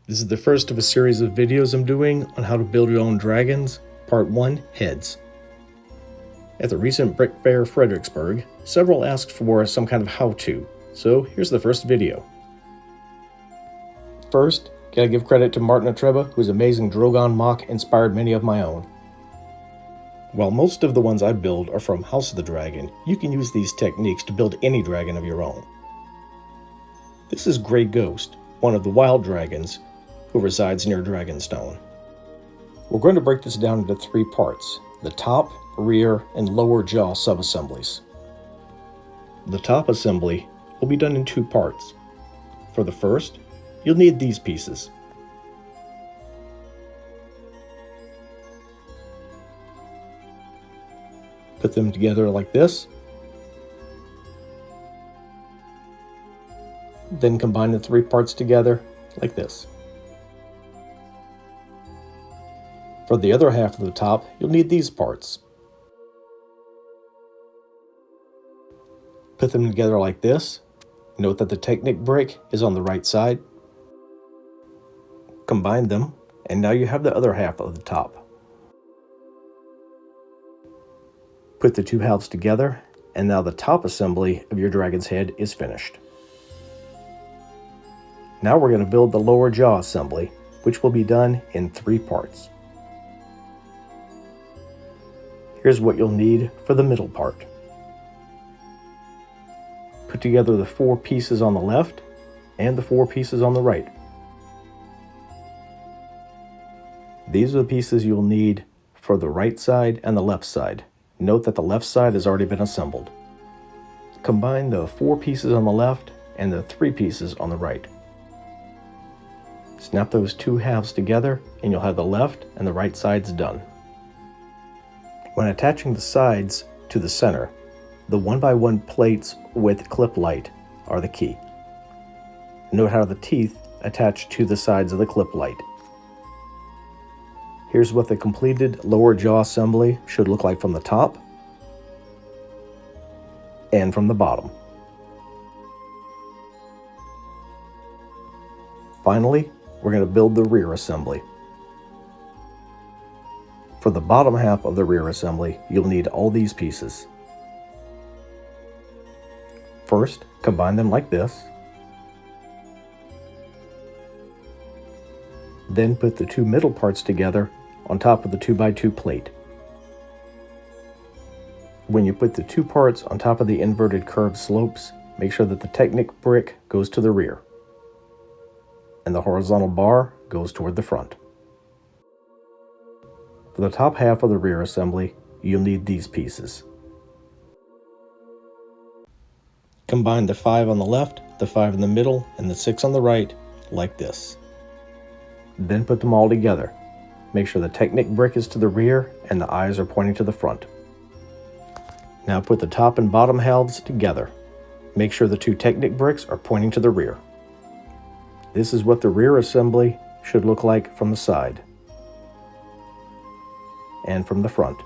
This is the first of a series of videos I'm doing on how to build your own dragons, Part 1, Heads. At the recent Brick Fair Fredericksburg, several asked for some kind of how-to, so here's the first video. First, gotta give credit to Martin Otreba, whose amazing Drogon MOC inspired many of my own. While most of the ones I build are from House of the Dragon, you can use these techniques to build any dragon of your own. This is Grey Ghost, one of the wild dragons, who resides near Dragonstone. We're going to break this down into 3 parts: the top, rear, and lower jaw subassemblies. The top assembly will be done in 2 parts. For the first, you'll need these pieces. Put them together like this. Then combine the 3 parts together like this. For the other half of the top, you'll need these parts. Put them together like this. Note that the Technic brick is on the right side. Combine them, and now you have the other half of the top. Put the 2 halves together, and now the top assembly of your dragon's head is finished. Now we're going to build the lower jaw assembly, which will be done in 3 parts. Here's what you'll need for the middle part. Put together the 4 pieces on the left and the 4 pieces on the right. These are the pieces you'll need for the right side and the left side. Note that the left side has already been assembled. Combine the 4 pieces on the left and the 3 pieces on the right. Snap those 2 halves together and you'll have the left and the right sides done. When attaching the sides to the center, the 1x1 plates with clip light are the key. Note how the teeth attach to the sides of the clip light. Here's what the completed lower jaw assembly should look like from the top and from the bottom. Finally, we're going to build the rear assembly. For the bottom half of the rear assembly, you'll need all these pieces. First, combine them like this. Then put the 2 middle parts together on top of the 2x2 plate. When you put the 2 parts on top of the inverted curved slopes, make sure that the Technic brick goes to the rear, and the horizontal bar goes toward the front. For the top half of the rear assembly, you'll need these pieces. Combine the 5 on the left, the 5 in the middle, and the 6 on the right, like this. Then put them all together. Make sure the Technic brick is to the rear and the eyes are pointing to the front. Now put the top and bottom halves together. Make sure the 2 Technic bricks are pointing to the rear. This is what the rear assembly should look like from the side and from the front.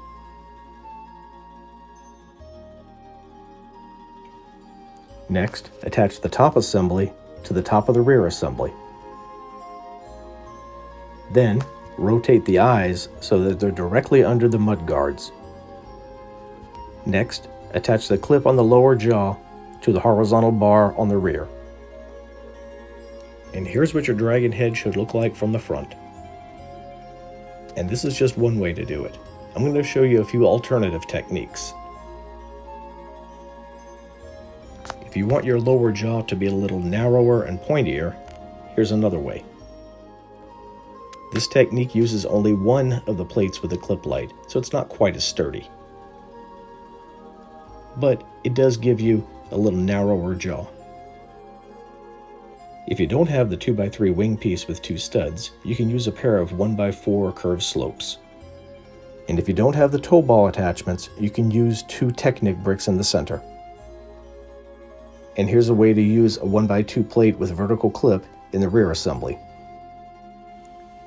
Next, attach the top assembly to the top of the rear assembly. Then, rotate the eyes so that they're directly under the mud guards. Next, attach the clip on the lower jaw to the horizontal bar on the rear. And here's what your dragon head should look like from the front. And this is just one way to do it. I'm going to show you a few alternative techniques. If you want your lower jaw to be a little narrower and pointier, here's another way. This technique uses only one of the plates with a clip light, so it's not quite as sturdy. But it does give you a little narrower jaw. If you don't have the 2x3 wing piece with 2 studs, you can use a pair of 1x4 curved slopes. And if you don't have the toe ball attachments, you can use 2 Technic bricks in the center. And here's a way to use a 1x2 plate with vertical clip in the rear assembly.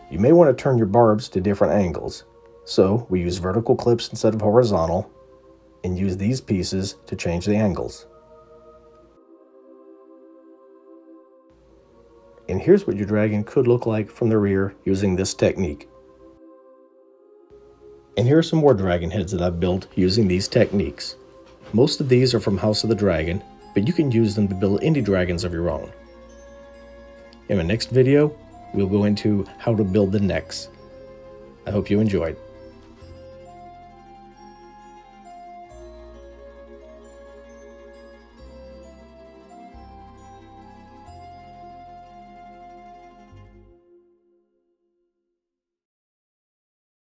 You may want to turn your barbs to different angles, so we use vertical clips instead of horizontal, and use these pieces to change the angles. And here's what your dragon could look like from the rear using this technique. And here are some more dragon heads that I've built using these techniques. Most of these are from House of the Dragon, but you can use them to build any dragons of your own. In my next video, we'll go into how to build the necks. I hope you enjoyed.